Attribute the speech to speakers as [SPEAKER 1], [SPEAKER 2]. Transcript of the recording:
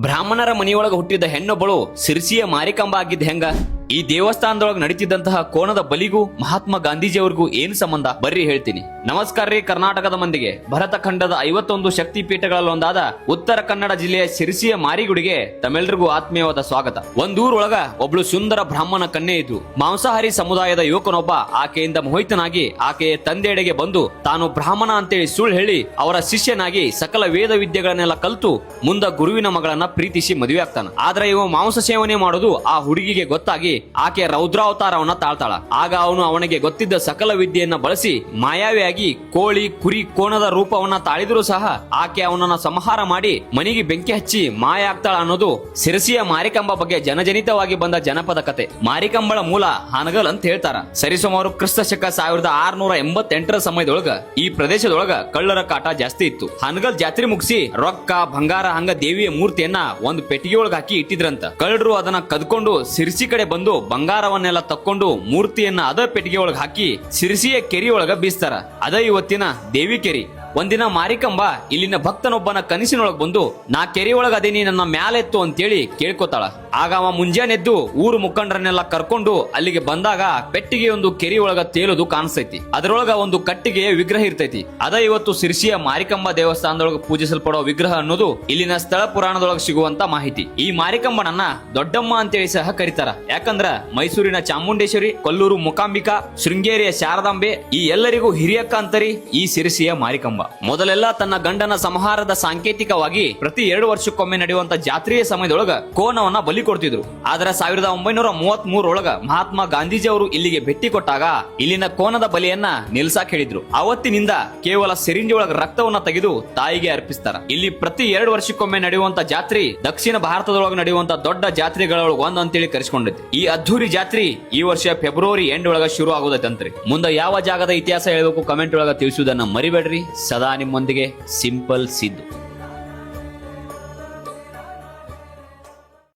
[SPEAKER 1] ಬ್ರಾಹ್ಮಣರ ಮನೆಯೊಳಗ ಹುಟ್ಟಿದ ಹೆಣ್ಣೊಬ್ಬಳು ಸಿರ್ಸಿಯ ಮಾರಿಕಂಬ ಆಗಿದ್ದ ಹೆಂಗ? ಈ ದೇವಸ್ಥಾನದೊಳಗೆ ನಡೀತಿದ್ದಂತಹ ಕೋಣದ ಬಲಿಗೂ ಮಹಾತ್ಮ ಗಾಂಧೀಜಿಯವರಿಗೂ ಏನು ಸಂಬಂಧ? ಬರ್ರಿ ಹೇಳ್ತೀನಿ. ನಮಸ್ಕಾರ ರೀ ಕರ್ನಾಟಕದ ಮಂದಿಗೆ. ಭರತ ಖಂಡದ 51 ಶಕ್ತಿ ಪೀಠಗಳಲ್ಲೊಂದಾದ ಉತ್ತರ ಕನ್ನಡ ಜಿಲ್ಲೆಯ ಸಿರ್ಸಿಯ ಮಾರಿಗುಡಿಗೆ ತಮ್ಮೆಲ್ಲರಿಗೂ ಆತ್ಮೀಯವಾದ ಸ್ವಾಗತ. ಒಂದೂರೊಳಗ ಒಬ್ಳು ಸುಂದರ ಬ್ರಾಹ್ಮಣ ಕನ್ಯೆ ಇದ್ಲು. ಮಾಂಸಾಹಾರಿ ಸಮುದಾಯದ ಯುವಕನೊಬ್ಬ ಆಕೆಯಿಂದ ಮೋಹಿತನಾಗಿ ಆಕೆಯ ತಂದೆಯಡೆಗೆ ಬಂದು ತಾನು ಬ್ರಾಹ್ಮಣ ಅಂತೇಳಿ ಸುಳ್ಳು ಹೇಳಿ ಅವರ ಶಿಷ್ಯನಾಗಿ ಸಕಲ ವೇದ ವಿದ್ಯೆಗಳನ್ನೆಲ್ಲ ಕಲ್ತು ಮುಂದ ಗುರುವಿನ ಮಗಳನ್ನ ಪ್ರೀತಿಸಿ ಮದುವೆ ಆಗ್ತಾನ. ಆದ್ರೆ ಇವ ಮಾಂಸ ಸೇವನೆ ಮಾಡೋದು ಆ ಹುಡುಗಿಗೆ ಗೊತ್ತಾಗಿ ಆಕೆ ರೌದ್ರಾವತಾರವನ್ನ ತಾಳ್ತಾಳ. ಆಗ ಅವನು ಅವನಿಗೆ ಗೊತ್ತಿದ್ದ ಸಕಲ ವಿದ್ಯೆಯನ್ನ ಬಳಸಿ ಮಾಯಾವಿಯಾಗಿ ಕೋಳಿ ಕುರಿ ಕೋಣದ ರೂಪವನ್ನ ತಾಳಿದ್ರು ಸಹ ಆಕೆ ಅವನನ್ನ ಸಂಹಾರ ಮಾಡಿ ಮನೆಗೆ ಬೆಂಕಿ ಹಚ್ಚಿ ಮಾಯ ಆಗ್ತಾಳ ಅನ್ನೋದು ಸಿರಸಿಯ ಮಾರಿಕಂಬ ಬಗ್ಗೆ ಜನಜನಿತವಾಗಿ ಬಂದ ಜನಪದ ಕತೆ. ಮಾರಿಕಂಬಳ ಮೂಲ ಹಾನಗಲ್ ಅಂತ ಹೇಳ್ತಾರ. ಸರಿಸುಮಾರು ಕ್ರಿಸ್ತ ಶಕ 1688 ಸಮಯದೊಳಗ ಈ ಪ್ರದೇಶದೊಳಗ ಕಳ್ಳರ ಕಾಟ ಜಾಸ್ತಿ ಇತ್ತು. ಹಾನಗಲ್ ಜಾತ್ರೆ ಮುಗಿಸಿ ರೊಕ್ಕ ಬಂಗಾರ ಹಂಗ ದೇವಿಯ ಮೂರ್ತಿಯನ್ನ ಒಂದು ಪೆಟ್ಟಿಗೆ ಒಳಗ ಹಾಕಿ ಇಟ್ಟಿದ್ರಂತ. ಕಳ್ಳರು ಅದನ್ನ ಕದ್ಕೊಂಡು ಸಿರ್ಸಿ ಕಡೆ ಬಂದು ಬಂಗಾರವನ್ನೆಲ್ಲ ತಕ್ಕೊಂಡು ಮೂರ್ತಿಯನ್ನ ಅದ ಪೆಟ್ಟಿಗೆ ಒಳಗ ಹಾಕಿ ಸಿರ್ಸಿಯ ಕೆರಿ ಒಳಗ ಬೀಸ್ತಾರ. ಅದ ಇವತ್ತಿನ ದೇವಿ ಕೆರಿ. ಒಂದಿನ ಮಾರಿಕಂಬ ಇಲ್ಲಿನ ಭಕ್ತನೊಬ್ಬನ ಕನಸಿನೊಳಗ್ ಬಂದು ನಾ ಕೆರಿ ಒಳಗ ಅದೇನಿ ನನ್ನ ಮ್ಯಾಲೆತ್ತು ಅಂತೇಳಿ ಕೇಳ್ಕೊತಾಳ. ಆಗ ಅವ ಮುಂಜಾನೆದ್ದು ಊರು ಮುಖಂಡರನ್ನೆಲ್ಲ ಕರ್ಕೊಂಡು ಅಲ್ಲಿಗೆ ಬಂದಾಗ ಪೆಟ್ಟಿಗೆ ಒಂದು ಕೆರಿ ಒಳಗ ತೇಲೋದು ಕಾಣಿಸ್ತೈತಿ. ಅದರೊಳಗ ಒಂದು ಕಟ್ಟಿಗೆಯ ವಿಗ್ರಹ ಇರ್ತೈತಿ. ಅದ ಇವತ್ತು ಸಿರ್ಸಿಯ ಮಾರಿಕಂಬ ದೇವಸ್ಥಾನದೊಳಗ ಪೂಜಿಸಲ್ಪಡೋ ವಿಗ್ರಹ ಅನ್ನೋದು ಇಲ್ಲಿನ ಸ್ಥಳ ಪುರಾಣದೊಳಗ ಸಿಗುವಂತ ಮಾಹಿತಿ. ಈ ಮಾರಿಕಂಬನನ್ನ ದೊಡ್ಡಮ್ಮ ಅಂತೇಳಿ ಸಹ ಕರೀತಾರ. ಯಾಕಂದ್ರ ಮೈಸೂರಿನ ಚಾಮುಂಡೇಶ್ವರಿ, ಕೊಲ್ಲೂರು ಮೂಕಾಂಬಿಕಾ, ಶೃಂಗೇರಿಯ ಶಾರದಾಂಬೆ ಈ ಎಲ್ಲರಿಗೂ ಹಿರಿಯಕ್ಕ ಅಂತರಿ ಈ ಸಿರ್ಸಿಯ ಮಾರಿಕಂಬ. ಮೊದಲೆಲ್ಲ ತನ್ನ ಗಂಡನ ಸಂಹಾರದ ಸಾಂಕೇತಿಕವಾಗಿ ಪ್ರತಿ 2 ವರ್ಷಕ್ಕೊಮ್ಮೆ ನಡೆಯುವಂತ ಜಾತ್ರೆಯ ಸಮಯದೊಳಗ ಕೋನವನ್ನ ಬಲಿ ಕೊಡ್ತಿದ್ರು. ಆದ್ರೆ 1933 ಒಳಗ ಮಹಾತ್ಮ ಗಾಂಧೀಜಿ ಅವರು ಇಲ್ಲಿಗೆ ಭೇಟಿ ಕೊಟ್ಟಾಗ ಇಲ್ಲಿನ ಕೋನದ ಬಲಿಯನ್ನ ನಿಲ್ಸಾಕ್ ಹೇಳಿದ್ರು. ಅವತ್ತಿನಿಂದ ಕೇವಲ ಸಿರಿಂಜಿ ಒಳಗ ರಕ್ತವನ್ನ ತೆಗೆದು ತಾಯಿಗೆ ಅರ್ಪಿಸ್ತಾರ. ಇಲ್ಲಿ ಪ್ರತಿ 2 ವರ್ಷಕ್ಕೊಮ್ಮೆ ನಡೆಯುವಂತ ಜಾತ್ರೆ ದಕ್ಷಿಣ ಭಾರತದೊಳಗ ನಡೆಯುವಂತ ದೊಡ್ಡ ಜಾತ್ರೆಗಳೊಳಗ ಒಂದ್ ಅಂತೇಳಿ ಕರೆಸ್ಕೊಂಡೈತಿ. ಈ ಅದ್ದೂರಿ ಜಾತ್ರೆ ಈ ವರ್ಷ ಫೆಬ್ರವರಿ ಎಂಡ್ ಒಳಗ ಶುರು ಆಗೋದೈತಂತ್ರಿ. ಮುಂದೆ ಯಾವ ಜಾಗದ ಇತಿಹಾಸ ಹೇಳಬೇಕು ಕಮೆಂಟ್ ಒಳಗ ತಿಳಿಸುವುದನ್ನ ಮರಿಬೇಡ್ರಿ. ಸದಾ ನಿಮ್ಮೊಂದಿಗೆ ಸಿಂಪಲ್ ಸಿದ್ದು.